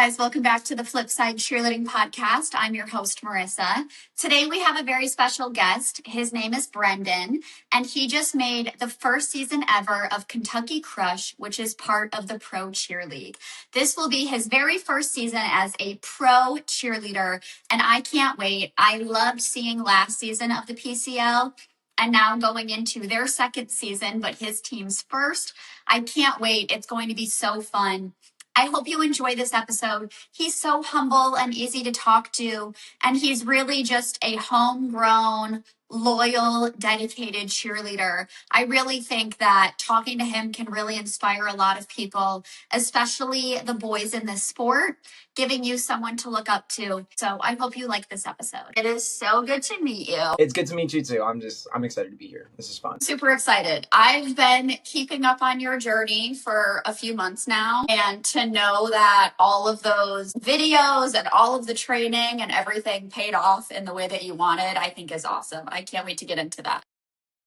guys, welcome back to the Flipside Cheerleading Podcast. I'm your host, Marissa. Today we have a very special guest. His name is Brendan, and he just made the first season ever of Kentucky Crush, which is part of the Pro Cheer League. This will be his very first season as a pro cheerleader, and I can't wait. I loved seeing last season of the PCL, and now going into their second season, but his team's first. I can't wait. It's going to be so fun. I hope you enjoy this episode. He's so humble and easy to talk to, and he's really just a homegrown, loyal, dedicated cheerleader. I really think that talking to him can really inspire a lot of people, especially the boys in this sport, giving you someone to look up to. So I hope you like this episode. It is so good to meet you. It's good to meet you too. I'm excited to be here. This is fun. Super excited. I've been keeping up on your journey for a few months now, and to know that all of those videos and all of the training and everything paid off in the way that you wanted, I think is awesome. I can't wait to get into that.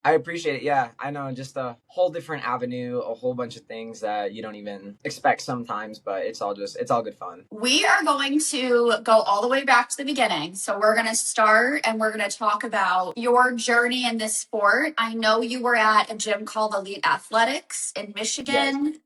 I appreciate it. Yeah, I know, just a whole different avenue, a whole bunch of things that you don't even expect sometimes, but it's all good fun. We are going to go all the way back to the beginning. So we're going to start and we're going to talk about your journey in this sport. I know you were at a gym called Elite Athletics in Michigan. Yes.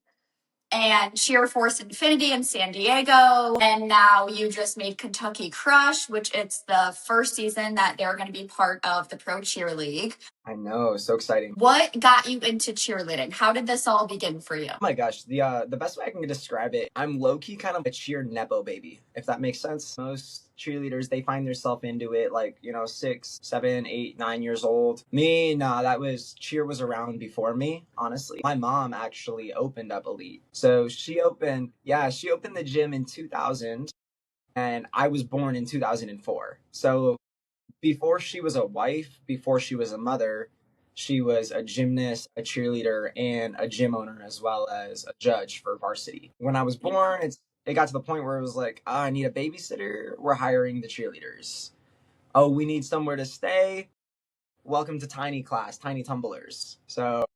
And Cheer Force Infinity in San Diego. And now you just made Kentucky Crush, which it's the first season that they're going to be part of the Pro Cheer League. I know, so exciting. What got you into cheerleading? How did this all begin for you? Oh my gosh, the best way I can describe it, I'm low-key kind of a cheer nepo baby, if that makes sense. Most cheerleaders, they find themselves into it like, 6, 7, 8, 9 years old. Me, nah, cheer was around before me, honestly. My mom actually opened up Elite. So she opened the gym in 2000, and I was born in 2004. So before she was a wife, before she was a mother, she was a gymnast, a cheerleader, and a gym owner, as well as a judge for varsity. When I was born, it got to the point where it was like, I need a babysitter. We're hiring the cheerleaders. Oh, we need somewhere to stay. Welcome to tiny class, tiny tumblers. So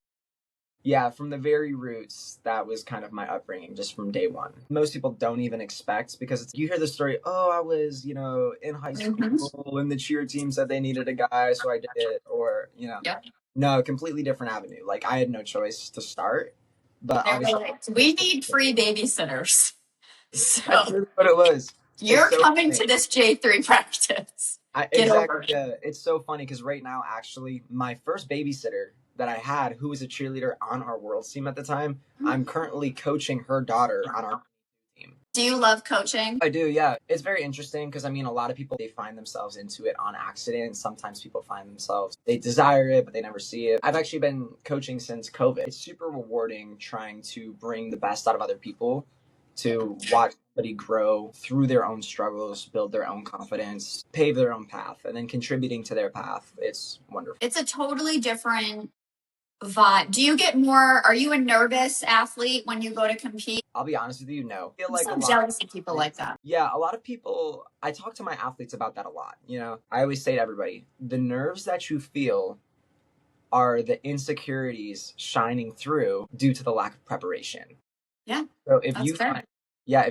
yeah, from the very roots, that was kind of my upbringing, just from day one. Most people don't even expect, because you hear the story, I was, in high school, and the cheer team said they needed a guy, so I did it, or, Yep. No, completely different avenue. Like, I had no choice to start, but obviously, we need free babysitters. So that's really what it was. You're coming to this J3 practice. Exactly. Yeah, it's so funny, because right now, actually, my first babysitter that I had, who was a cheerleader on our world team at the time, I'm currently coaching her daughter on our team. Do you love coaching? I do, yeah. It's very interesting, because a lot of people, they find themselves into it on accident. Sometimes people find themselves, they desire it, but they never see it. I've actually been coaching since COVID. It's super rewarding trying to bring the best out of other people, to watch somebody grow through their own struggles, build their own confidence, pave their own path, and then contributing to their path. It's wonderful. It's a totally different vibe. Do you get more, are you a nervous athlete when you go to compete? I'll be honest with you, no. I feel like I'm so jealous of people like that. Yeah, a lot of people, I talk to my athletes about that a lot. I always say to everybody, the nerves that you feel are the insecurities shining through due to the lack of preparation. Yeah. So if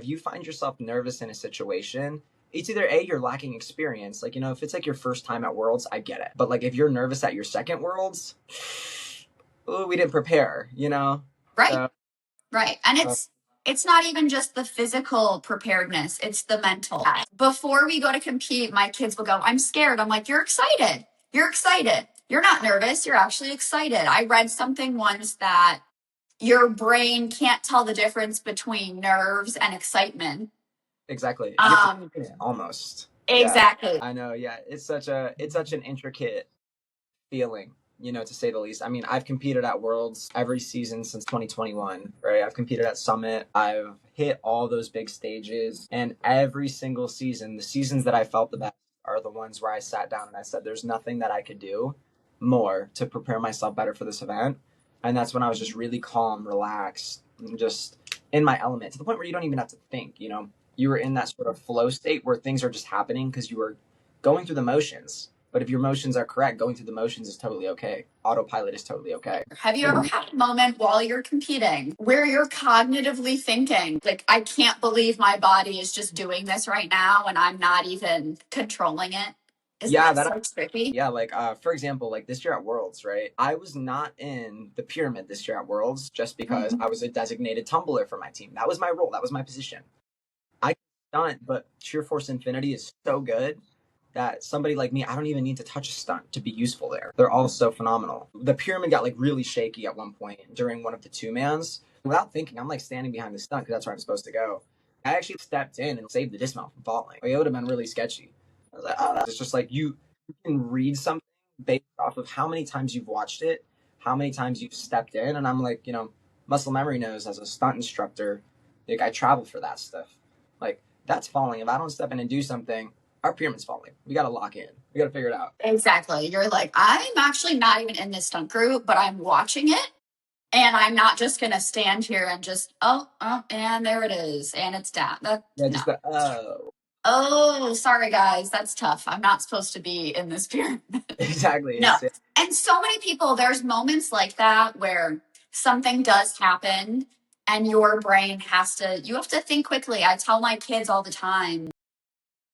you find yourself nervous in a situation, it's either A, you're lacking experience. Like, if it's like your first time at Worlds, I get it. But like, if you're nervous at your second Worlds, we didn't prepare, Right. So, right. And it's not even just the physical preparedness, it's the mental. Before we go to compete, my kids will go, I'm scared. I'm like, you're excited. You're excited. You're not nervous. You're actually excited. I read something once that your brain can't tell the difference between nerves and excitement. Exactly. Almost. Exactly. Yeah, I know. Yeah. It's such an intricate feeling, to say the least. I've competed at Worlds every season since 2021, right? I've competed at Summit. I've hit all those big stages, and every single season, the seasons that I felt the best are the ones where I sat down and I said, there's nothing that I could do more to prepare myself better for this event. And that's when I was just really calm, relaxed, and just in my element, to the point where you don't even have to think, you were in that sort of flow state where things are just happening because you were going through the motions. But if your motions are correct, going through the motions is totally okay. Autopilot is totally okay. Have you ever had a moment while you're competing where you're cognitively thinking, like, I can't believe my body is just doing this right now and I'm not even controlling it? Isn't Yeah, that so trippy? Yeah, like for example, like this year at Worlds, right? I was not in the pyramid this year at Worlds just because I was a designated tumbler for my team. That was my role. That was my position. I can stunt, but Sheer Force Infinity is so good that somebody like me, I don't even need to touch a stunt to be useful there. They're all so phenomenal. The pyramid got like really shaky at one point during one of the two mans. Without thinking, I'm like standing behind the stunt because that's where I'm supposed to go. I actually stepped in and saved the dismount from falling. Like, it would have been really sketchy. I was like, oh, it's just like you can read something based off of how many times you've watched it, how many times you've stepped in. And I'm like, muscle memory knows as a stunt instructor, like I travel for that stuff. Like that's falling. If I don't step in and do something, our pyramid's falling. We got to lock in. We got to figure it out. Exactly. You're like, I'm actually not even in this stunt group, but I'm watching it. And I'm not just going to stand here and just, and there it is. And it's down. Yeah, just No. Oh, sorry, guys. That's tough. I'm not supposed to be in this pyramid. Exactly. No. And so many people, there's moments like that where something does happen and your brain you have to think quickly. I tell my kids all the time,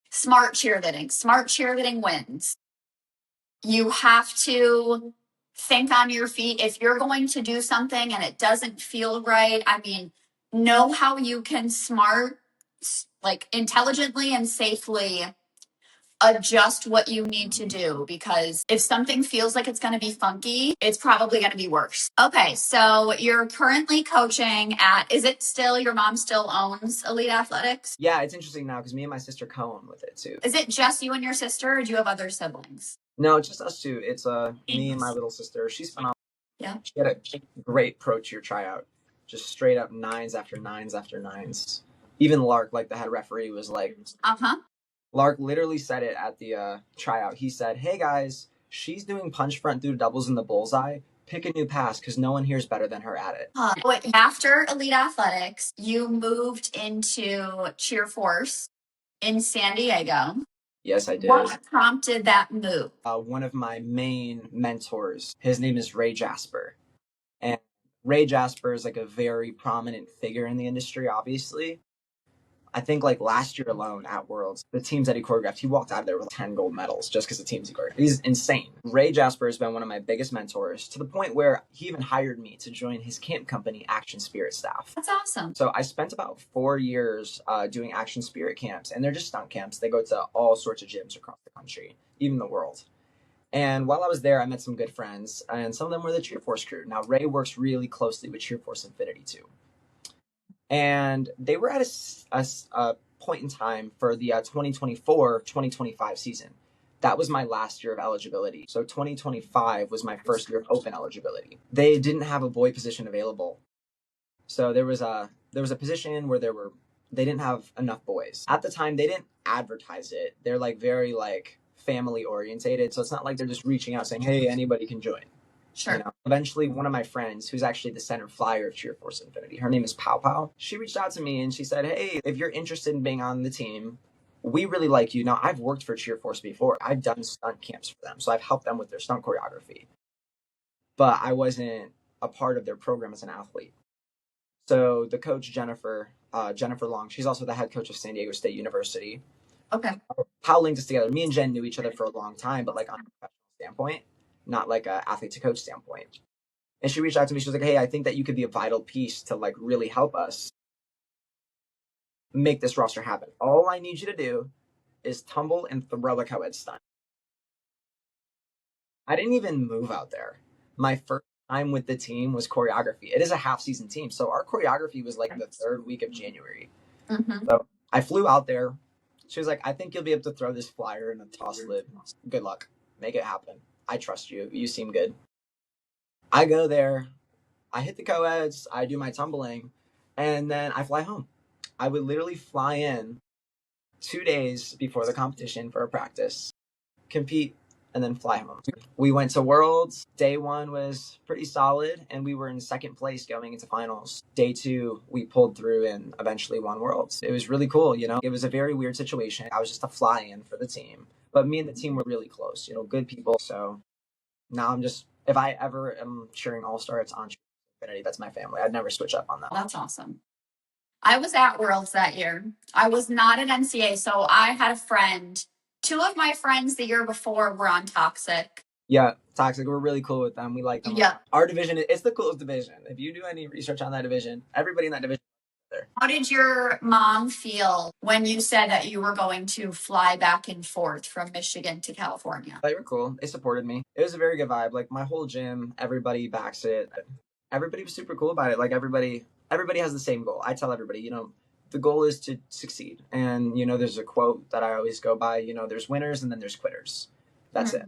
smart cheerleading wins. You have to think on your feet. If you're going to do something and it doesn't feel right, I mean, know how you can like intelligently and safely adjust what you need to do, because if something feels like it's going to be funky, it's probably going to be worse. Okay, so you're currently coaching is it still, your mom still owns Elite Athletics? Yeah, it's interesting now because me and my sister co-own with it too. Is it just you and your sister, or do you have other siblings? No, it's just us two. It's me and my little sister. She's phenomenal. Yeah. She had a great pro cheer tryout. Just straight up nines after nines after nines. Even Lark, like the head referee, was like, Lark literally said it at the tryout. He said, hey guys, she's doing punch front through doubles in the bullseye. Pick a new pass because no one here is better than her at it. After Elite Athletics, you moved into Cheer Force in San Diego. Yes, I did. What prompted that move? One of my main mentors, his name is Ray Jasper. And Ray Jasper is like a very prominent figure in the industry, obviously. I think like last year alone at Worlds, the teams that he choreographed, he walked out of there with 10 gold medals just because the teams he choreographed. He's insane. Ray Jasper has been one of my biggest mentors to the point where he even hired me to join his camp company, Action Spirit staff. That's awesome. So I spent about 4 years doing Action Spirit camps, and they're just stunt camps. They go to all sorts of gyms across the country, even the world. And while I was there, I met some good friends, and some of them were the Cheer Force crew. Now, Ray works really closely with Cheer Force Infinity too. And they were at a point in time for the 2024-2025 season. That was my last year of eligibility. So 2025 was my first year of open eligibility. They didn't have a boy position available. So there was a position where they didn't have enough boys. At the time, they didn't advertise it. They're like very like family orientated. So it's not like they're just reaching out saying, hey, anybody can join. Sure. Eventually, one of my friends, who's actually the center flyer of Cheer Force Infinity, her name is Pow Pow. She reached out to me and she said, hey, if you're interested in being on the team, we really like you. Now, I've worked for Cheer Force before. I've done stunt camps for them. So I've helped them with their stunt choreography. But I wasn't a part of their program as an athlete. So the coach, Jennifer Long, she's also the head coach of San Diego State University. Okay. Pow linked us together. Me and Jen knew each other for a long time, but like on a professional standpoint, not like a athlete to coach standpoint. And she reached out to me. She was like, hey, I think that you could be a vital piece to like really help us make this roster happen. All I need you to do is tumble and throw a co-ed stunt. I didn't even move out there. My first time with the team was choreography. It is a half-season team. So our choreography was like the third week of January. So I flew out there. She was like, I think you'll be able to throw this flyer in a toss lid. Good luck. Make it happen. I trust you. You seem good. I go there. I hit the co-eds. I do my tumbling. And then I fly home. I would literally fly in 2 days before the competition for a practice, compete, and then fly home. We went to Worlds. Day 1 was pretty solid, and we were in second place going into finals. Day 2, we pulled through and eventually won Worlds. It was really cool, you know. It was a very weird situation. I was just a fly-in for the team, but me and the team were really close, you know, good people. So now I'm just, if I ever am cheering All-Star, it's on Infinity. That's my family. I'd never switch up on that. That's awesome. I was at Worlds that year. I was not an NCA, so I had a friend. 2 of my friends the year before were on Toxic. Yeah, Toxic. We're really cool with them. We like them. Yeah. Our division, it's the coolest division. If you do any research on that division, everybody in that division is there. How did your mom feel when you said that you were going to fly back and forth from Michigan to California? They were cool. They supported me. It was a very good vibe. Like my whole gym, everybody backs it. Everybody was super cool about it. Like everybody has the same goal. I tell everybody, you know, the goal is to succeed. And, you know, there's a quote that I always go by, you know, there's winners and then there's quitters. That's it.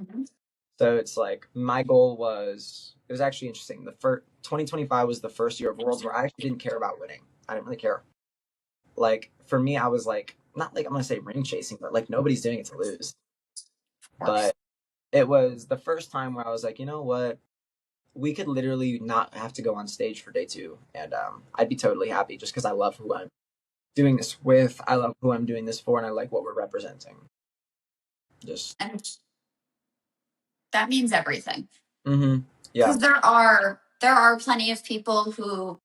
So it's like my goal was, it was actually interesting. The first 2025 was the first year of Worlds where I actually didn't care about winning. I didn't really care. Like for me, I was like, not like I'm gonna say ring chasing, but like nobody's doing it to lose. But it was the first time where I was like, you know what? We could literally not have to go on stage for day 2, and I'd be totally happy just because I love who I'm doing this with. I love who I'm doing this for, and I like what we're representing. And that means everything. Yeah. Because there are plenty of people who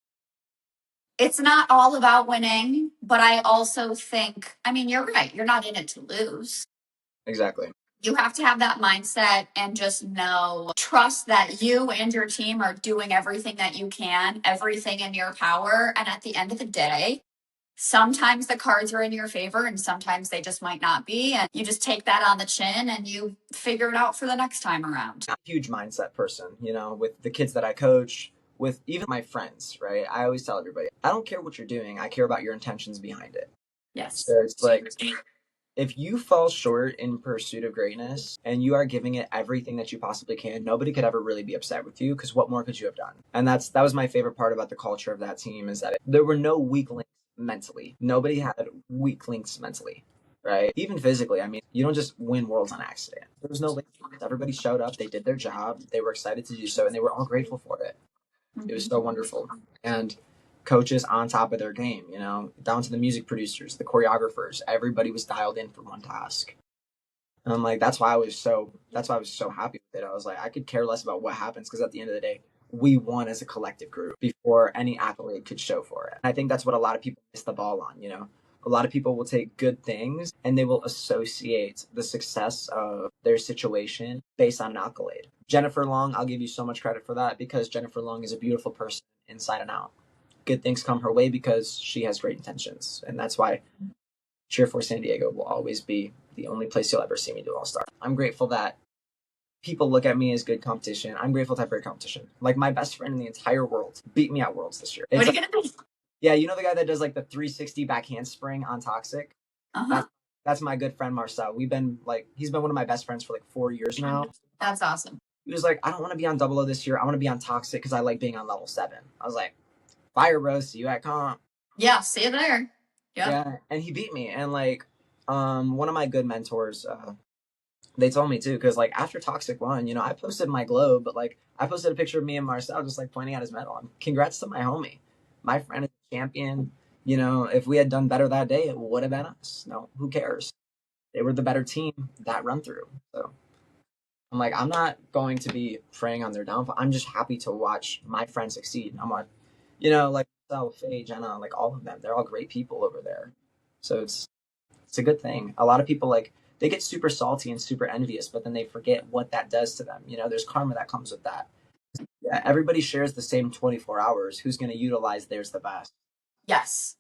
it's not all about winning, but I also think, I mean, you're right. You're not in it to lose. Exactly. You have to have that mindset and just trust that you and your team are doing everything that you can, everything in your power. And at the end of the day, sometimes the cards are in your favor and sometimes they just might not be. And you just take that on the chin and you figure it out for the next time around. I'm a huge mindset person, you know, with the kids that I coach, with even my friends, right? I always tell everybody, I don't care what you're doing. I care about your intentions behind it. Yes. So it's like, if you fall short in pursuit of greatness and you are giving it everything that you possibly can, nobody could ever really be upset with you because what more could you have done? And that was my favorite part about the culture of that team is that there were no weak links mentally. Nobody had weak links mentally, right? Even physically. I mean, you don't just win Worlds on accident. There was no links. Everybody showed up. They did their job. They were excited to do so, and they were all grateful for it. It was so wonderful. And coaches on top of their game, you know, down to the music producers, the choreographers, everybody was dialed in for one task. And I'm like, that's why I was so happy with it. I was like, I could care less about what happens because at the end of the day, we won as a collective group before any accolade could show for it. And I think that's what a lot of people miss the ball on, you know. A lot of people will take good things and they will associate the success of their situation based on an accolade. Jennifer Long, I'll give you so much credit for that because Jennifer Long is a beautiful person inside and out. Good things come her way because she has great intentions. And that's why Cheer for San Diego will always be the only place you'll ever see me do All-Star. I'm grateful that people look at me as good competition. I'm grateful to have great competition. Like my best friend in the entire world beat me at Worlds this year. What are you going to do? Yeah, you know the guy that does like the 360 back handspring on Toxic? Uh-huh. That's my good friend Marcel. He's been one of my best friends for like 4 years now. That's awesome. He was like, I don't want to be on 00 this year. I want to be on Toxic because I like being on level 7. I was like, fire, bro. See you at comp. Yeah, see you there. Yep. Yeah, and he beat me. And like, one of my good mentors, they told me too, because like after Toxic won, you know, I posted my globe, but like I posted a picture of me and Marcel just like pointing at his medal. And congrats to my homie. My friend is a champion. You know, if we had done better that day, it would have been us. No, who cares? They were the better team that run through. So I'm like, I'm not going to be preying on their downfall. I'm just happy to watch my friends succeed. I'm like, you know, like myself, Faye, Jenna, like all of them. They're all great people over there. So it's a good thing. A lot of people like they get super salty and super envious, but then they forget what that does to them. You know, there's karma that comes with that. Yeah, everybody shares the same 24 hours. Who's going to utilize theirs the best? Yes.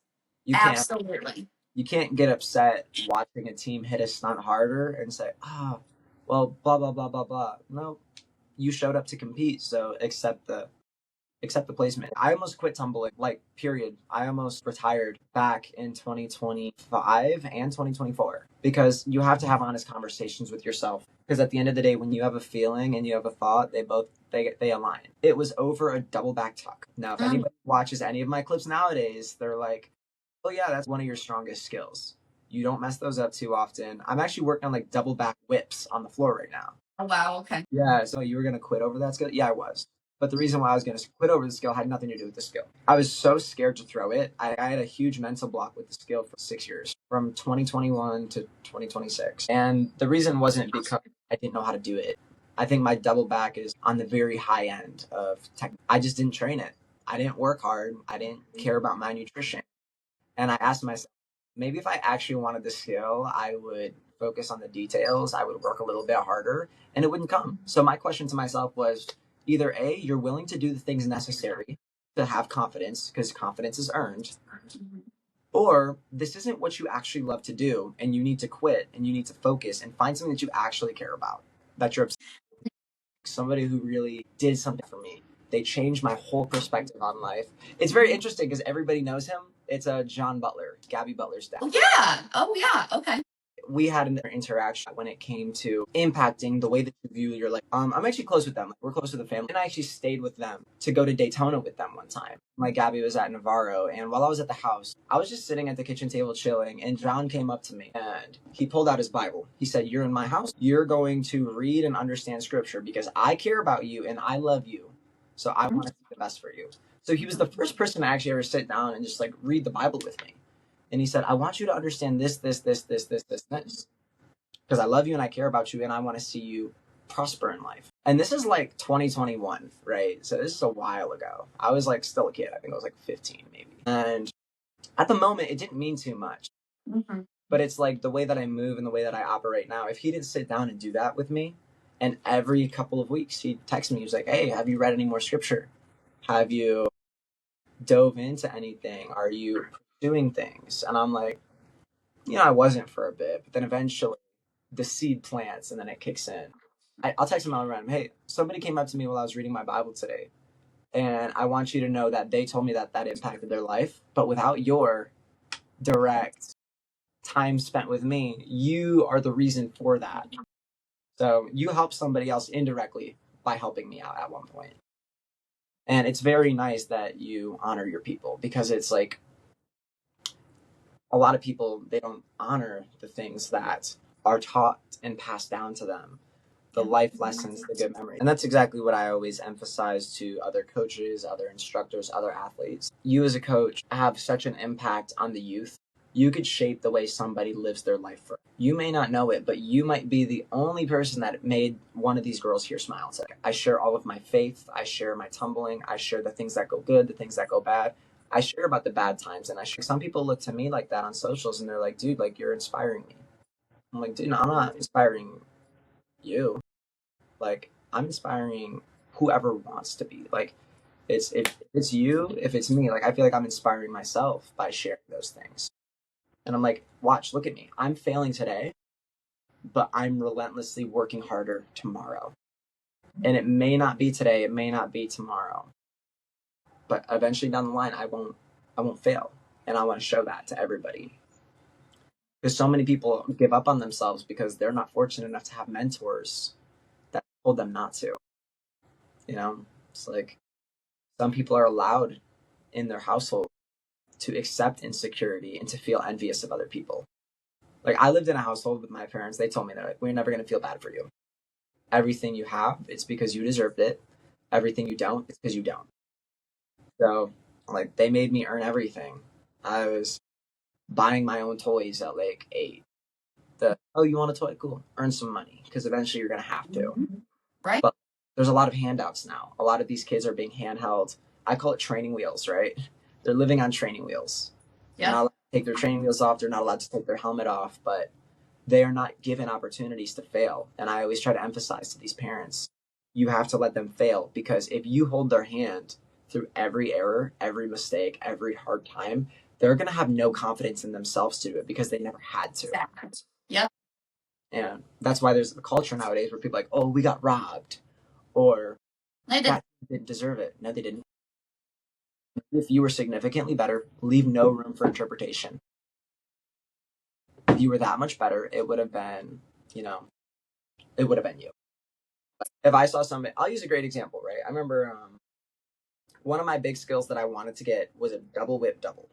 Absolutely. You can't get upset watching a team hit a stunt harder and say, oh, well, blah, blah, blah, blah, blah. No, you showed up to compete, so accept the placement. I almost quit tumbling, like, period. I almost retired back in 2025 and 2024 because you have to have honest conversations with yourself. Because at the end of the day, when you have a feeling and you have a thought, they align. It was over a double back tuck. Now, if anybody watches any of my clips nowadays, they're like, oh yeah, that's one of your strongest skills. You don't mess those up too often. I'm actually working on like double back whips on the floor right now. Oh, wow. Okay. Yeah, so you were going to quit over that skill? Yeah, I was. But the reason why I was going to quit over the skill had nothing to do with the skill. I was so scared to throw it. I had a huge mental block with the skill for 6 years, from 2021 to 2026. And the reason wasn't because I didn't know how to do it. I think my double back is on the very high end of tech. I just didn't train it. I didn't work hard. I didn't care about my nutrition. And I asked myself, maybe if I actually wanted the skill, I would focus on the details. I would work a little bit harder and it wouldn't come. So my question to myself was either A, you're willing to do the things necessary to have confidence because confidence is earned, or this isn't what you actually love to do and you need to quit and you need to focus and find something that you actually care about, that you're somebody who really did something for me. They changed my whole perspective on life. It's very interesting because everybody knows him. It's John Butler, Gabby Butler's dad. Oh, yeah. Oh, yeah. Okay. We had an interaction when it came to impacting the way that you view your life. I'm actually close with them. Like, we're close with the family. And I actually stayed with them to go to Daytona with them one time. Like, Gabby was at Navarro. And while I was at the house, I was just sitting at the kitchen table chilling. And John came up to me and he pulled out his Bible. He said, "You're in my house. You're going to read and understand scripture because I care about you and I love you. So I want to see the best for you." So he was the first person to actually ever sit down and just like read the Bible with me. And he said, "I want you to understand this, this. Because I love you and I care about you and I want to see you prosper in life." And this is like 2021, right? So this is a while ago. I was like still a kid. I think I was like 15 maybe. And at the moment, it didn't mean too much. Mm-hmm. But it's like the way that I move and the way that I operate now. If he didn't sit down and do that with me, and every couple of weeks he'd text me, he was like, "Hey, have you read any more scripture? Have you dove into anything? Are you doing things?" And I'm like, I wasn't for a bit, but then eventually the seed plants and then it kicks in. I'll text them out random. "Hey, somebody came up to me while I was reading my Bible today, and I want you to know that they told me that that impacted their life, but without your direct time spent with me, you are the reason for that. So you help somebody else indirectly by helping me out at one point." And it's very nice that you honor your people because it's like a lot of people, they don't honor the things that are taught and passed down to them, the life lessons, the good memories. And that's exactly what I always emphasize to other coaches, other instructors, other athletes. You as a coach have such an impact on the youth. You could shape the way somebody lives their life for. You may not know it, but you might be the only person that made one of these girls here smile today. I share all of my faith. I share my tumbling. I share the things that go good, the things that go bad. I share about the bad times. And some people look to me like that on socials and they're like, "Dude, like, you're inspiring me." I'm like, "Dude, no, I'm not inspiring you. Like, I'm inspiring whoever wants to be. Like, if it's you, if it's me, like, I feel like I'm inspiring myself by sharing those things." And I'm like, "Watch, look at me. I'm failing today, but I'm relentlessly working harder tomorrow. And it may not be today, it may not be tomorrow, but eventually down the line, I won't fail. And I want to show that to everybody." Because so many people give up on themselves because they're not fortunate enough to have mentors that told them not to. It's like some people are allowed in their household to accept insecurity and to feel envious of other people. Like, I lived in a household with my parents. They told me that, like, "We're never going to feel bad for you. Everything you have, it's because you deserved it. Everything you don't, it's because you don't." So, like, they made me earn everything. I was buying my own toys at like 8. "Oh, you want a toy? Cool. Earn some money because eventually you're going to have to." Right. But there's a lot of handouts now. A lot of these kids are being handheld. I call it training wheels, right? They're living on training wheels. Yeah. They're not allowed to take their training wheels off. They're not allowed to take their helmet off, but they are not given opportunities to fail. And I always try to emphasize to these parents, you have to let them fail, because if you hold their hand through every error, every mistake, every hard time, they're going to have no confidence in themselves to do it because they never had to. Exactly. Yep. And that's why there's a culture nowadays where people are like, "Oh, we got robbed," or "That didn't deserve it." No, they didn't. If you were significantly better, leave no room for interpretation. If you were that much better, it would have been, it would have been you. If I saw somebody, I'll use a great example, right? I remember one of my big skills that I wanted to get was a double whip double.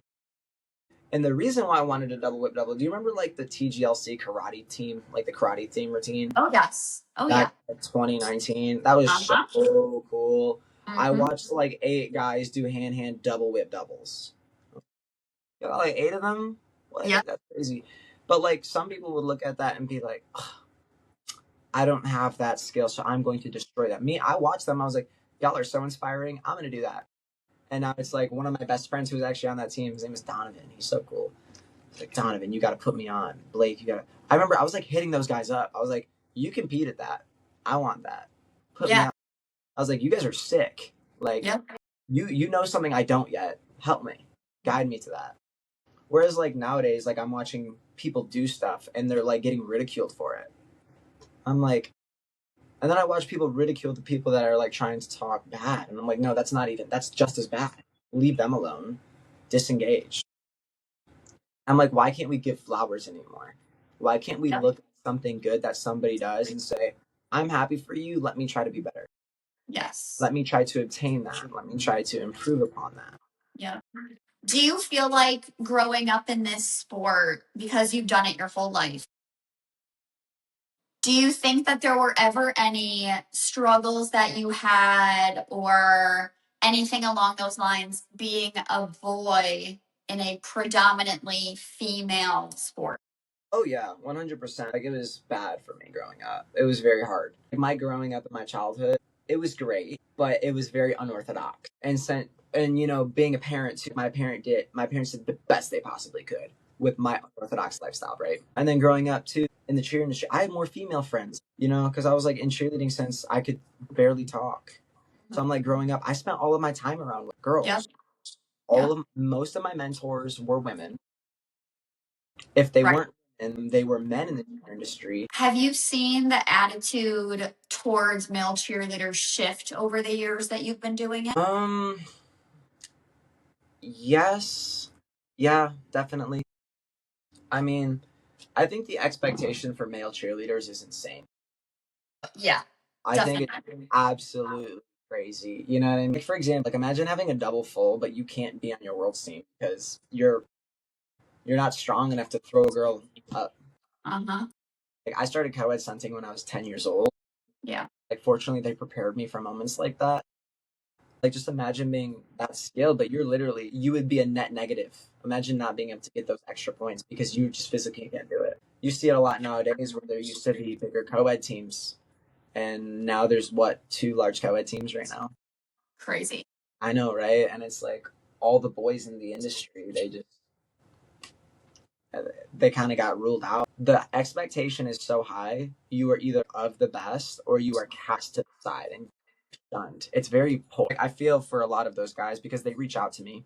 And the reason why I wanted to double whip double, do you remember like the TGLC karate team, like the karate theme routine? Oh, yes. Oh, yeah. Back in 2019. That was Uh-huh. so cool. I Mm-hmm. watched like 8 guys do hand double whip doubles. You got like 8 of them? What? Yeah. That's crazy. But like some people would look at that and be like, "Ugh, I don't have that skill, so I'm going to destroy that." Me, I watched them. I was like, y'all are so inspiring. I'm going to do that. And now it's like one of my best friends who was actually on that team. His name is Donovan. He's so cool. He's like, Donovan, you got to put me on. Blake, you got to. I remember I was like hitting those guys up. I was like, you compete at that. I want that. Put me Yeah. on. I was like, you guys are sick. Like, Yep. you know something I don't yet. Help me. Guide me to that. Whereas like nowadays, like I'm watching people do stuff and they're like getting ridiculed for it. I'm like, and then I watch people ridicule the people that are like trying to talk bad. And I'm like, no, that's not even, that's just as bad. Leave them alone. Disengage. I'm like, why can't we give flowers anymore? Why can't we Yep. look at something good that somebody does and say, I'm happy for you. Let me try to be better. Yes. Let me try to obtain that. Let me try to improve upon that. Yeah. Do you feel like growing up in this sport, because you've done it your whole life, do you think that there were ever any struggles that you had or anything along those lines being a boy in a predominantly female sport? Oh yeah, 100%. Like it was bad for me growing up. It was very hard. Like, my growing up in my childhood, it was great, but it was very unorthodox. And you know, being a parent too, my parents did the best they possibly could with my unorthodox lifestyle, right? And then growing up too in the cheer industry, I had more female friends, you know, because I was like in cheerleading since I could barely talk. So I'm like growing up, I spent all of my time around with Yep. girls. Yep. Most of my mentors were women. If they Right. weren't, and they were men in the cheer industry. Have you seen the attitude towards male cheerleaders shift over the years that you've been doing it? Yes. Yeah, definitely. I mean, I think the expectation for male cheerleaders is insane. Yeah, I think it's definitely. absolutely crazy. You know what I mean? Like for example, like imagine having a double full, but you can't be on your world's team because you're not strong enough to throw a girl up. Uh-huh. Like I started co-ed stunting when I was 10 years old. Yeah. Like fortunately, they prepared me for moments like that. Like just imagine being that skilled, but you would be a net negative. Imagine not being able to get those extra points because you just physically can't do it. You see it a lot nowadays where there used to be bigger co-ed teams, and now there's what, 2 large co-ed teams right now. Crazy. I know, right? And it's like all the boys in the industry, they kind of got ruled out. The expectation is so high. You are either of the best or you are cast to the side and stunned. It's very poor. I feel for a lot of those guys because they reach out to me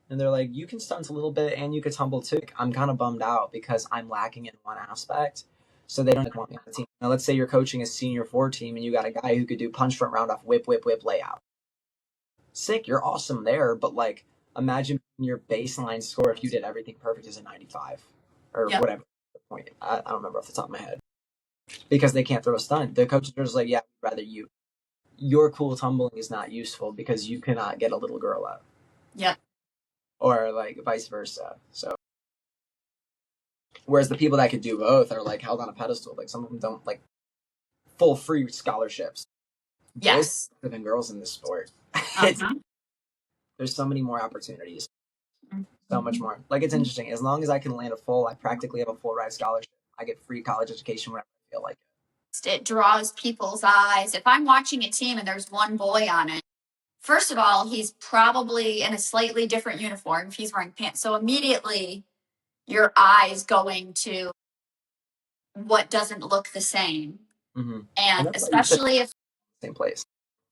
and they're like, you can stunt a little bit and you can tumble too. I'm kind of bummed out because I'm lacking in one aspect. So they don't want me on the team. Now, let's say you're coaching a senior 4 team and you got a guy who could do punch front round off, whip, layout. Sick, you're awesome there, but like, imagine your baseline score if you did everything perfect is a 95 or Yep. whatever point. I don't remember off the top of my head because they can't throw a stunt. The coaches are just like, yeah, we'd rather you. Your cool tumbling is not useful because you cannot get a little girl up. Yep. Or like vice versa. So whereas the people that could do both are like held on a pedestal. Like some of them don't like full free scholarships. Yes. Boys than girls in this sport. Uh-huh. There's so many more opportunities. Mm-hmm. So much more. Like it's interesting. As long as I can land a full, I practically have a full ride scholarship. I get free college education whenever I feel like it. It draws people's eyes. If I'm watching a team and there's one boy on it, first of all, he's probably in a slightly different uniform if he's wearing pants. So immediately your eyes going to what doesn't look the same. Mm-hmm. And And that's why you said especially if, same place.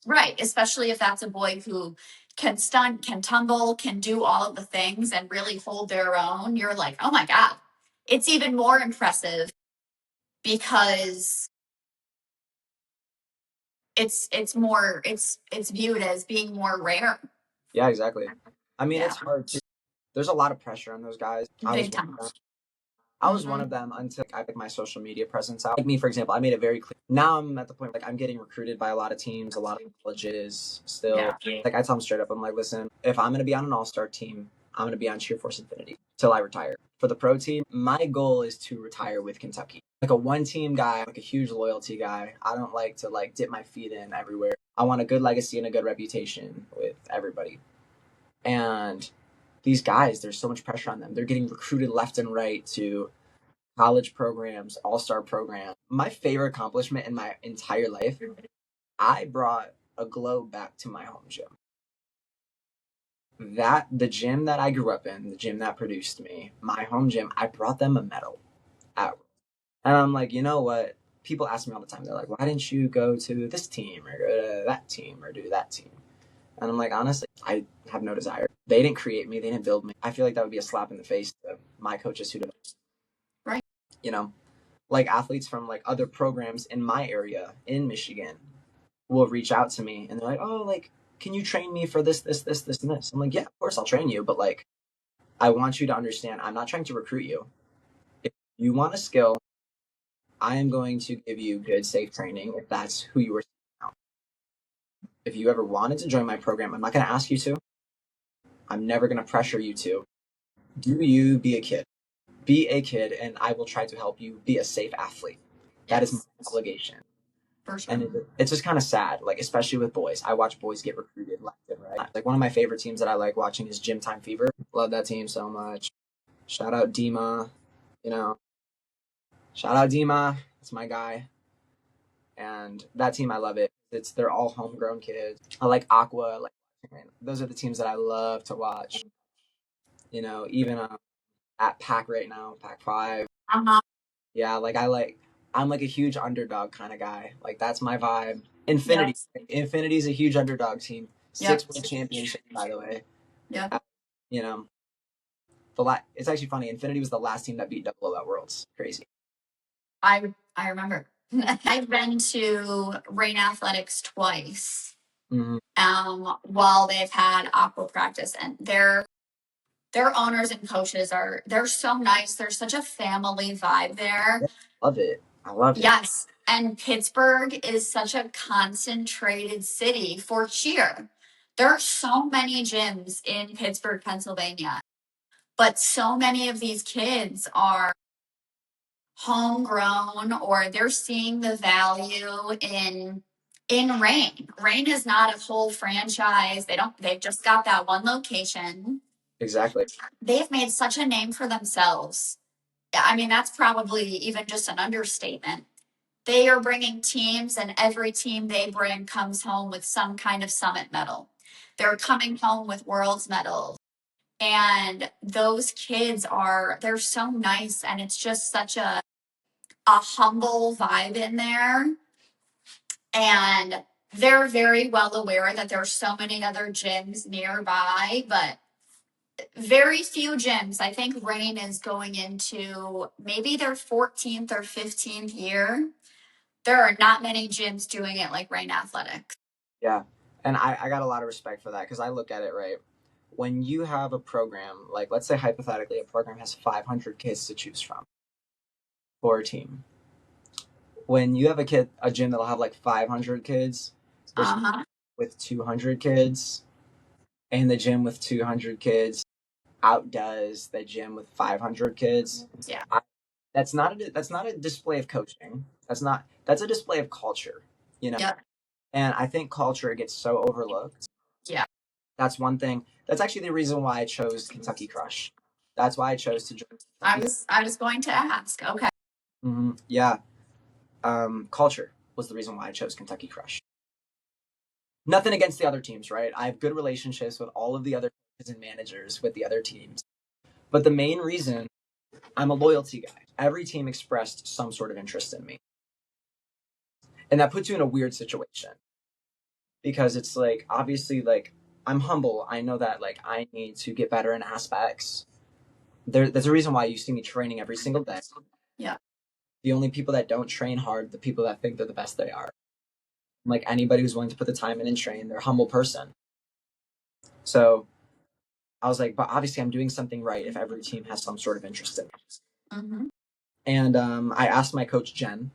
right, especially if that's a boy who can stunt, can tumble, can do all of the things and really hold their own, you're like, oh my God. It's even more impressive because it's viewed as being more rare. Yeah, exactly. I mean, Yeah. it's hard too. There's a lot of pressure on those guys. Big time. I was one of them until I put my social media presence out. Like me, for example, I made it very clear. Now I'm at the point like I'm getting recruited by a lot of teams, a lot of colleges still. Yeah. Like I tell them straight up, I'm like, listen, if I'm gonna be on an all-star team, I'm going to be on Cheer Force Infinity till I retire. For the pro team, my goal is to retire with Kentucky. Like a one team guy, like a huge loyalty guy. I don't like to like dip my feet in everywhere. I want a good legacy and a good reputation with everybody. And these guys, there's so much pressure on them. They're getting recruited left and right to college programs, all-star programs. My favorite accomplishment in my entire life, I brought a globe back to my home gym. That the gym that I grew up in, the gym that produced me, my home gym, I brought them a medal at, and I'm like, you know what? People ask me all the time. They're like, why didn't you go to this team or go to that team or do that team? And I'm like, honestly, I have no desire. They didn't create me. They didn't build me. I feel like that would be a slap in the face to my coaches who developed. Right. You know, like athletes from like other programs in my area in Michigan will reach out to me and they're like, oh, like, can you train me for this, this, this, this, and this? I'm like, yeah, of course I'll train you. But like, I want you to understand, I'm not trying to recruit you. If you want a skill, I am going to give you good, safe training if that's who you are. If you ever wanted to join my program, I'm not going to ask you to. I'm never going to pressure you to. Do you be a kid? Be a kid, and I will try to help you be a safe athlete. That is my obligation. For sure. And it's just kind of sad, like especially with boys. I watch boys get recruited left and right. Like one of my favorite teams that I like watching is Gym Time Fever. Love that team so much. Shout out Dima, you know. Shout out Dima. It's my guy. And that team, I love it. They're all homegrown kids. I like Aqua. Like those are the teams that I love to watch. You know, even at Pac right now, Pac 5. Uh-huh. Yeah, I'm like a huge underdog kind of guy. Like that's my vibe. Infinity. Yep. Infinity's a huge underdog team. Yep. 6 world championships, by the way. Yeah. You know, it's actually funny. Infinity was the last team that beat Double at Worlds. Crazy. I remember. I've been to Rain Athletics twice. Mm-hmm. While they've had aqua practice, and their owners and coaches they're so nice. There's such a family vibe there. Yeah, love it. I love it. Yes. And Pittsburgh is such a concentrated city for cheer. There are so many gyms in Pittsburgh, Pennsylvania, but so many of these kids are homegrown or they're seeing the value in Rain. Rain is not a whole franchise. They've just got that one location. Exactly. They've made such a name for themselves. I mean, that's probably even just an understatement. They are bringing teams, and every team they bring comes home with some kind of summit medal. They're coming home with world's medals. And those kids they're so nice, and it's just such a humble vibe in there. And they're very well aware that there's so many other gyms nearby, but very few gyms. I think Rain is going into maybe their 14th or 15th year. There are not many gyms doing it like Rain Athletics. Yeah. And I got a lot of respect for that because I look at it, right? When you have a program, like let's say hypothetically, a program has 500 kids to choose from for a team. When you have a gym that'll have like 500 kids with 200 kids, and the gym with 200 kids outdoes the gym with 500 kids. Yeah. That's not a display of coaching. That's a display of culture, you know. Yep. And I think culture gets so overlooked. Yeah. That's one thing. That's actually the reason why I chose Kentucky Crush. That's why I chose to join. I was going to ask. Okay. Mm-hmm. Yeah. Culture was the reason why I chose Kentucky Crush. Nothing against the other teams, right? I have good relationships with all of the other coaches and managers with the other teams. But the main reason, I'm a loyalty guy. Every team expressed some sort of interest in me. And that puts you in a weird situation. Because it's like, obviously, like, I'm humble. I know that, like, I need to get better in aspects. There's a reason why you see me training every single day. Yeah. The only people that don't train hard, the people that think they're the best they are. Like, anybody who's willing to put the time in and train, they're a humble person. So I was like, but obviously I'm doing something right if every team has some sort of interest in me. Mm-hmm. And I asked my coach, Jen,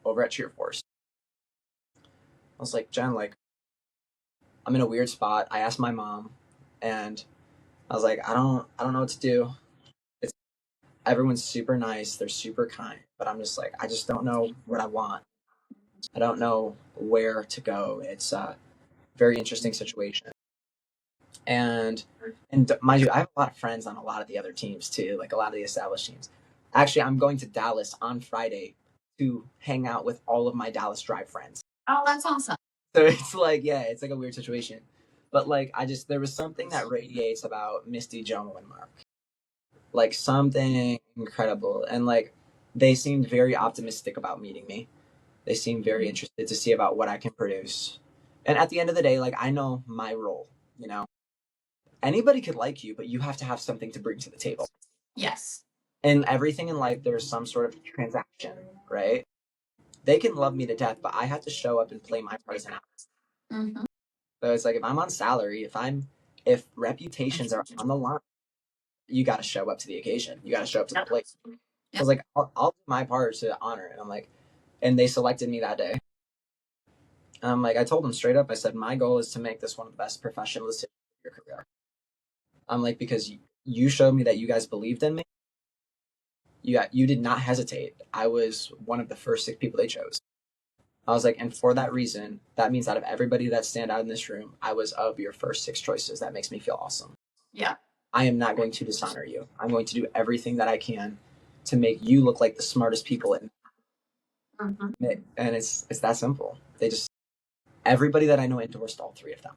over at Cheer Force. I was like, Jen, like, I'm in a weird spot. I asked my mom, and I was like, I don't know what to do. It's everyone's super nice, they're super kind, but I'm just like, I just don't know what I want. I don't know where to go. It's a very interesting situation. And mind you, I have a lot of friends on a lot of the other teams too, like a lot of the established teams. Actually, I'm going to Dallas on Friday to hang out with all of my Dallas Drive friends. Oh, that's awesome. So it's like, yeah, it's like a weird situation. But like, there was something that radiates about Misty, Jomo, and Mark. Like something incredible. And like, they seemed very optimistic about meeting me. They seemed very interested to see about what I can produce. And at the end of the day, like, I know my role, you know? Anybody could like you, but you have to have something to bring to the table. Yes. And everything in life, there's some sort of transaction, right? They can love me to death, but I have to show up and play my part as an actor. Mm-hmm. So it's like if I'm on salary, if reputations are on the line, you got to show up to the occasion. You got to show up to the plate. I was like, I'll do my part to honor it. And I'm like, and they selected me that day. And I'm like, I told them straight up. I said, my goal is to make this one of the best professional decisions of your career. I'm like, because you showed me that you guys believed in me. You did not hesitate. I was one of the first 6 people they chose. I was like, and for that reason, that means out of everybody that stand out in this room, I was of your first 6 choices. That makes me feel awesome. Yeah. I am not going to dishonor you. I'm going to do everything that I can to make you look like the smartest people in. Mm-hmm. And it's that simple. Everybody that I know endorsed all 3 of them.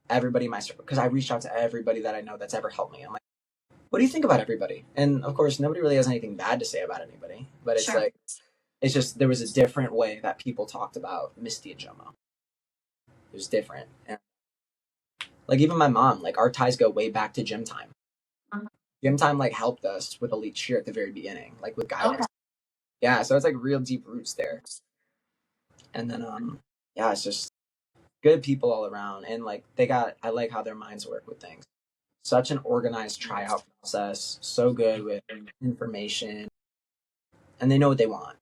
Everybody in my circle, because I reached out to everybody that I know that's ever helped me. I'm like, what do you think about everybody? And of course, nobody really has anything bad to say about anybody. But it's like, it's just there was a different way that people talked about Misty and Jomo. It was different. And like even my mom, like our ties go way back to gym time. Mhm. Gym time like helped us with elite cheer at the very beginning, like with guidance. Okay. Yeah, so it's like real deep roots there. And then yeah, it's just good people all around. And like I like how their minds work with things. Such an organized tryout process, so good with information, and they know what they want.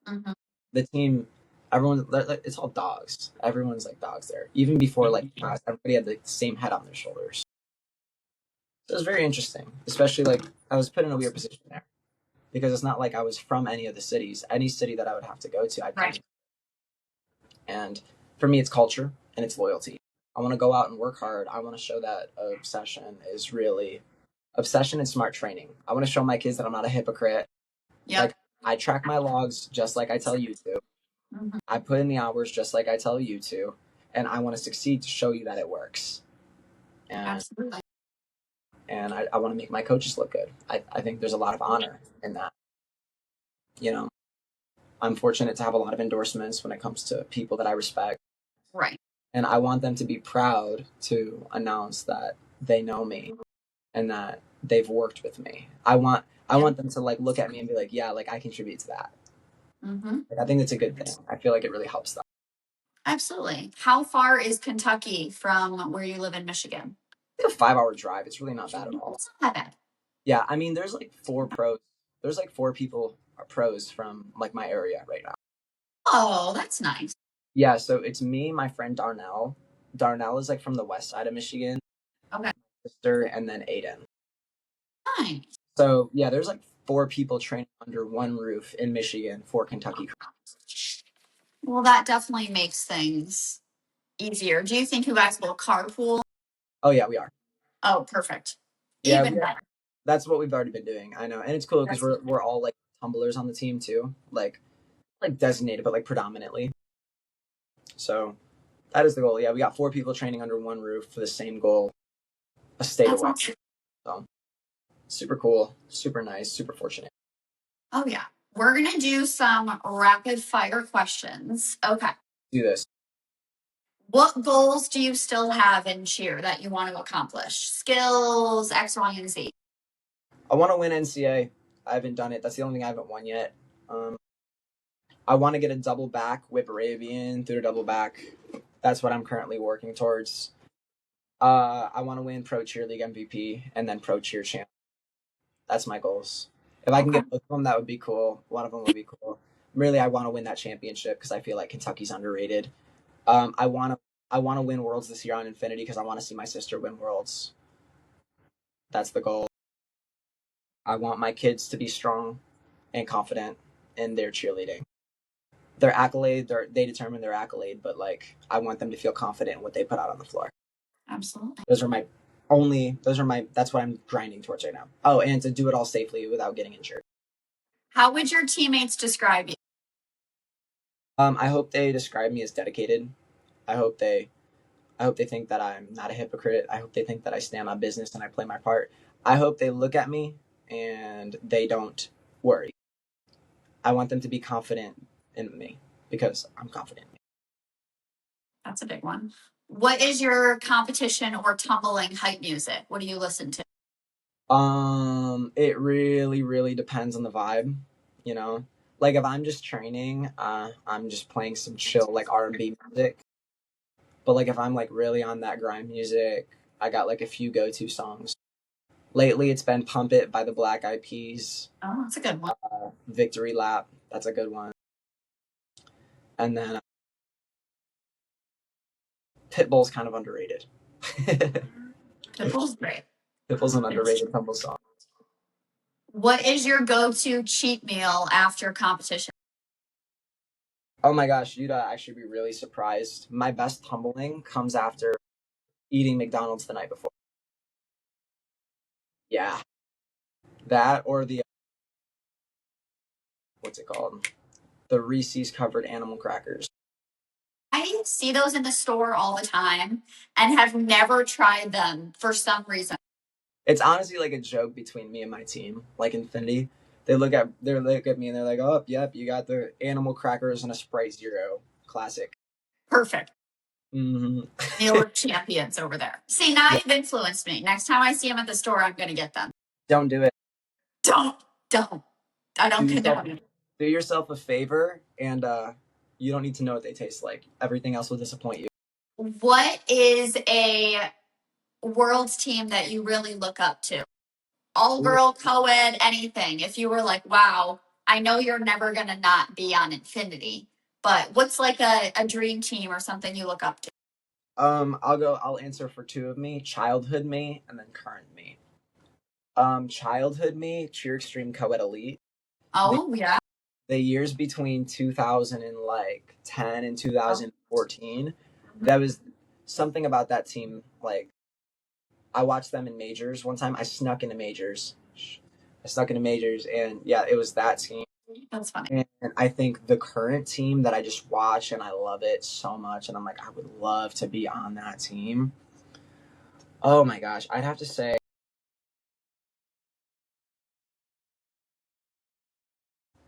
Mm-hmm. The team, everyone, it's all dogs. Everyone's like dogs there. Even before like us, everybody had the same head on their shoulders. So it was very interesting, especially like I was put in a weird position there because it's not like I was from any of the cities. Any city that I would have to go to, I'd come to. And for me, it's culture and it's loyalty. I want to go out and work hard. I want to show that obsession is really obsession and smart training. I want to show my kids that I'm not a hypocrite. Yep. Like I track my logs just like I tell you to. Mm-hmm. I put in the hours just like I tell you to, and I want to succeed to show you that it works. And Absolutely. and I want to make my coaches look good. I think there's a lot of honor in that. You know, I'm fortunate to have a lot of endorsements when it comes to people that I respect. Right. And I want them to be proud to announce that they know me and that they've worked with me. I want them to like look at me and be like, yeah, like I contribute to that. Mm-hmm. Like, I think it's a good thing. I feel like it really helps them. Absolutely. How far is Kentucky from where you live in Michigan? It's a 5-hour drive. It's really not bad at all. It's not that bad. Yeah, I mean, there's like 4 pros. There's like 4 people pros from like my area right now. Oh, that's nice. Yeah, so it's me, my friend Darnell. Darnell is like from the west side of Michigan. Okay. My sister, and then Aiden. Nice. So yeah, there's like 4 people training under one roof in Michigan for Kentucky. Well, that definitely makes things easier. Do you think you guys will carpool? Oh yeah, we are. Oh, perfect. Yeah, Even better. that's what we've already been doing. I know, and it's cool because we're all like tumblers on the team too, like designated, but like predominantly. So that is the goal. Yeah, we got 4 people training under one roof for the same goal, a state away. Awesome. So super cool, super nice, super fortunate. Oh, yeah. We're going to do some rapid fire questions. Okay. Do this. What goals do you still have in cheer that you want to accomplish? Skills, X, Y, and Z. I want to win NCA. I haven't done it. That's the only thing I haven't won yet. I want to get a double back whip Arabian through the double back. That's what I'm currently working towards. I want to win Pro Cheer League MVP and then Pro Cheer Champ. That's my goals. If I can get both of them, that would be cool. One of them would be cool. Really, I want to win that championship because I feel like Kentucky's underrated. I want to win Worlds this year on Infinity because I want to see my sister win Worlds. That's the goal. I want my kids to be strong and confident in their cheerleading. Their accolade, they determine their accolade, but like I want them to feel confident in what they put out on the floor. Absolutely. That's what I'm grinding towards right now. Oh, and to do it all safely without getting injured. How would your teammates describe you? I hope they describe me as dedicated. I hope they think that I'm not a hypocrite. I hope they think that I stand my business and I play my part. I hope they look at me and they don't worry. I want them to be confident in me because I'm confident. That's a big one. What is your competition or tumbling hype music? What do you listen to? It really, really depends on the vibe, you know. Like if I'm just training, I'm just playing some chill like R&B music. But like if I'm like really on that grind music, I got like a few go-to songs. Lately, it's been "Pump It" by the Black Eyed Peas. Oh, that's a good one. "Victory Lap," that's a good one. And then Pitbull's kind of underrated. Pitbull's great. Pitbull's an underrated tumble song. What is your go-to cheat meal after competition? Oh my gosh, you'd actually be really surprised. My best tumbling comes after eating McDonald's the night before. Yeah, that or the what's it called? The Reese's covered animal crackers. I see those in the store all the time and have never tried them for some reason. It's honestly like a joke between me and my team, like Infinity. They look at me and they're like, "Oh, yep, you got the animal crackers and a Sprite Zero, classic." Perfect. Mm-hmm. Meal champions over there. See, now you've influenced me. Next time I see them at the store, I'm going to get them. Don't do it. Don't. I don't Do yourself, condone it. do yourself a favor, and you don't need to know what they taste like. Everything else will disappoint you. What is a world's team that you really look up to? All girl, co-ed, anything. If you were like, wow, I know you're never going to not be on Infinity, but what's like a dream team or something you look up to? I'll answer for two of me: childhood me, and then current me. Childhood me, Cheer Extreme Co-ed Elite. Oh, yeah. The years between 2010 and 2014, that was something about that team. Like I watched them in majors one time. I snuck into majors. And yeah, it was that team. That's funny. And I think the current team that I just watch and I love it so much, and I'm like, I would love to be on that team. Oh my gosh, I'd have to say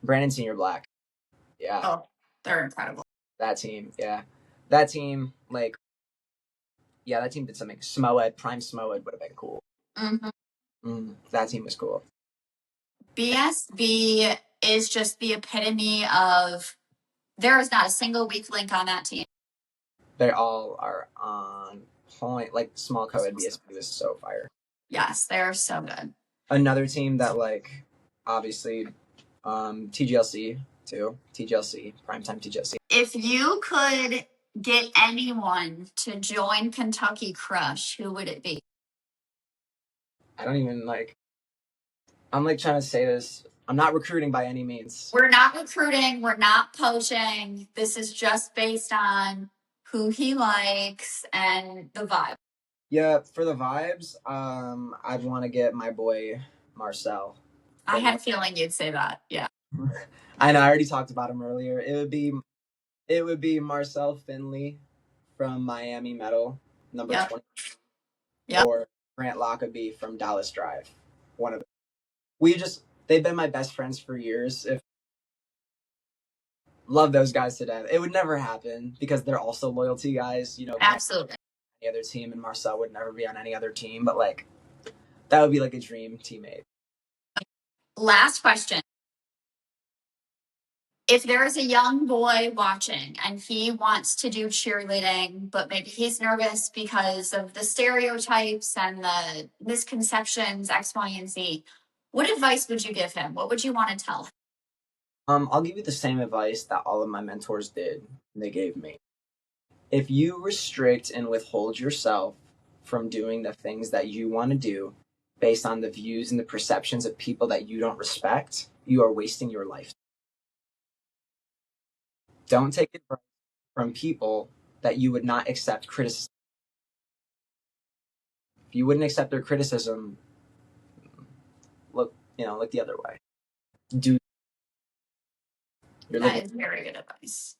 Brandon Senior Black. Yeah, Oh, they're incredible. that team. Yeah, that team. Like, yeah, that team did something. Smoed, Prime Smoed would have been cool. That team was cool. BSB is just the epitome of there is not a single weak link on that team. They all are on point. Like small co-ed BSB was so fire. Yes, they're so good. Another team that like obviously TGLC too. TGLC, primetime TGLC. If you could get anyone to join Kentucky Crush, who would it be? I don't even like. I'm like trying to say this. I'm not recruiting by any means. We're not recruiting. We're not poaching. This is just based on who he likes and the vibe. Yeah, for the vibes, I'd want to get my boy Marcel. I had a feeling you'd say that. Yeah. I know. I already talked about him earlier. It would be Marcel Finley from Miami Metal, number 20. Yep. Or Grant Lockaby from Dallas Drive. One of them. They've been my best friends for years. Love those guys to death. It would never happen because they're also loyalty guys. You know, absolutely. Any other team, and Marcel would never be on any other team. But like, that would be like a dream teammate. Last question. If there is a young boy watching and he wants to do cheerleading, but maybe he's nervous because of the stereotypes and the misconceptions, X, Y, and Z, what advice would you give him? What would you want to tell him? I'll give you the same advice that all of my mentors did. They gave me. If you restrict and withhold yourself from doing the things that you want to do, based on the views and the perceptions of people that you don't respect, you are wasting your life. Don't take advice from people that you would not accept criticism. If you wouldn't accept their criticism, look the other way. You're That living. is very good advice.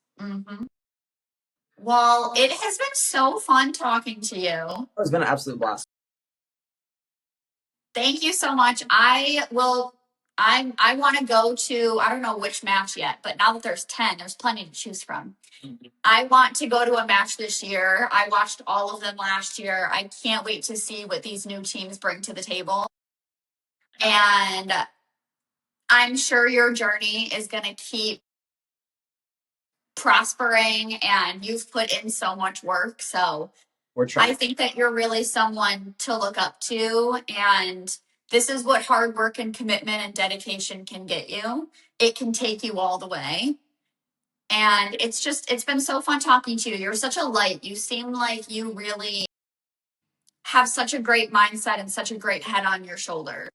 Well, it has been so fun talking to you. It's been an absolute blast. Thank you so much. I want to go to, I don't know which match yet, but now that there's 10, there's plenty to choose from. I want to go to a match this year. I watched all of them last year. I can't wait to see what these new teams bring to the table. And I'm sure your journey is going to keep prospering, and you've put in so much work. So I think that you're really someone to look up to, and this is what hard work and commitment and dedication can get you. It can take you all the way. And it's been so fun talking to you. You're such a light. You seem like you really have such a great mindset and such a great head on your shoulder.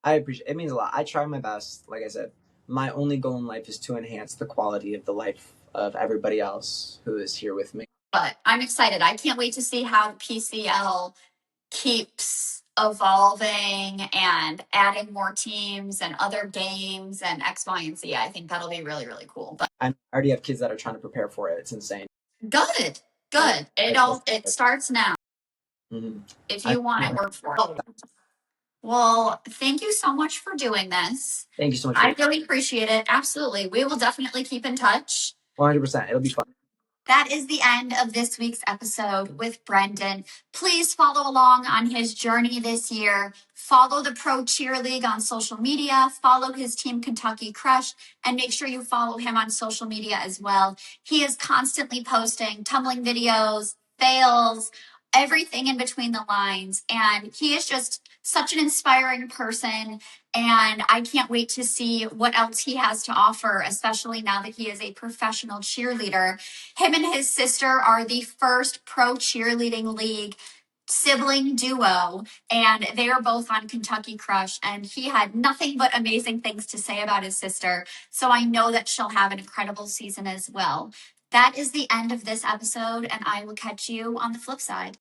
I appreciate it. It means a lot. I try my best. Like I said, my only goal in life is to enhance the quality of the life of everybody else who is here with me. But I'm excited. I can't wait to see how PCL keeps evolving and adding more teams and other games and X, Y, and Z. I think that'll be really, really cool. But I already have kids that are trying to prepare for it. It's insane. Good. It starts now. If you want it, work for it. Well, thank you so much for doing this. Thank you so much. I really appreciate it. Absolutely. We will definitely keep in touch. 100%. It'll be fun. That is the end of this week's episode with Brendan. Please follow along on his journey this year. Follow the Pro Cheer League on social media. Follow his team Kentucky Crush, and make sure you follow him on social media as well. He is constantly posting tumbling videos, fails, everything in between the lines. And he is just such an inspiring person. And I can't wait to see what else he has to offer, especially now that he is a professional cheerleader. Him and his sister are the first pro cheerleading league sibling duo, and they are both on Kentucky Crush, and he had nothing but amazing things to say about his sister. So I know that she'll have an incredible season as well. That is the end of this episode, and I will catch you on the flip side.